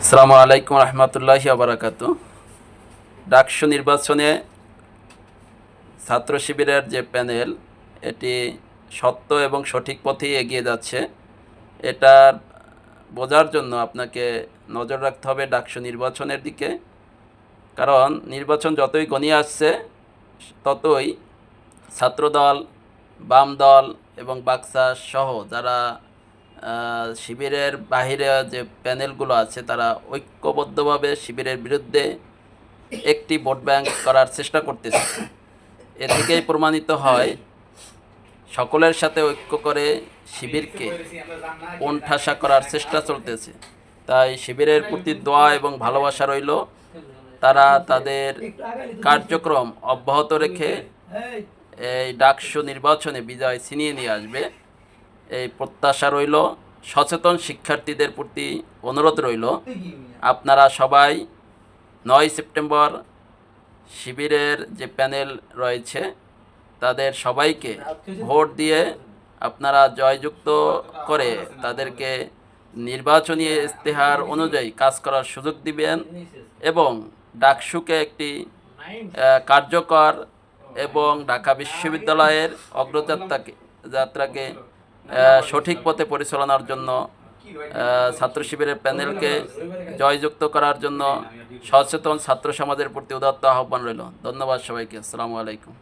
আসসালামু আলাইকুম রহমতুল্লাহি বারাকাতু। ডাকসু নির্বাচনে ছাত্র শিবিরের যে প্যানেল, এটি সত্য এবং সঠিক পথেই এগিয়ে যাচ্ছে। এটা বোঝার জন্য আপনাকে নজর রাখতে হবে ডাকসু নির্বাচনের দিকে। কারণ নির্বাচন যতই ঘনিয়ে আসছে, ততই ছাত্রদল, বাম দল এবং বাকশাল সহ যারা শিবিরের বাহিরে যে প্যানেলগুলো আছে, তারা ঐক্যবদ্ধভাবে শিবিরের বিরুদ্ধে একটি ভোট ব্যাংক করার চেষ্টা করতেছে। এ থেকেই প্রমাণিত হয় সকলের সাথে ঐক্য করে শিবিরকে কোণঠাসা করার চেষ্টা চলতেছে। তাই শিবিরের প্রতি দোয়া এবং ভালোবাসা রইল। তারা তাদের কার্যক্রম অব্যাহত রেখে এই ডাকসু নির্বাচনে বিজয় ছিনিয়ে নিয়ে আসবে, এই প্রত্যাশা রইল। সচেতন শিক্ষার্থীদের প্রতি অনুরোধ রইল, আপনারা সবাই 9 সেপ্টেম্বর শিবিরের যে প্যানেল রয়েছে তাদের সবাইকে ভোট দিয়ে আপনারা জয়যুক্ত করে তাদেরকে নির্বাচনী ইস্তেহার অনুযায়ী কাজ করার সুযোগ দিবেন এবং ডাকসুকে একটি কার্যকর এবং ঢাকা বিশ্ববিদ্যালয়ের যাত্রাকে সঠিক পথে পরিচালনার জন্য ছাত্র শিবিরের প্যানেলকে জয়যুক্ত করার জন্য সচেতন ছাত্র সমাজের প্রতি উদাত্ত আহ্বান রইল। ধন্যবাদ সবাইকে। আসসালামু আলাইকুম।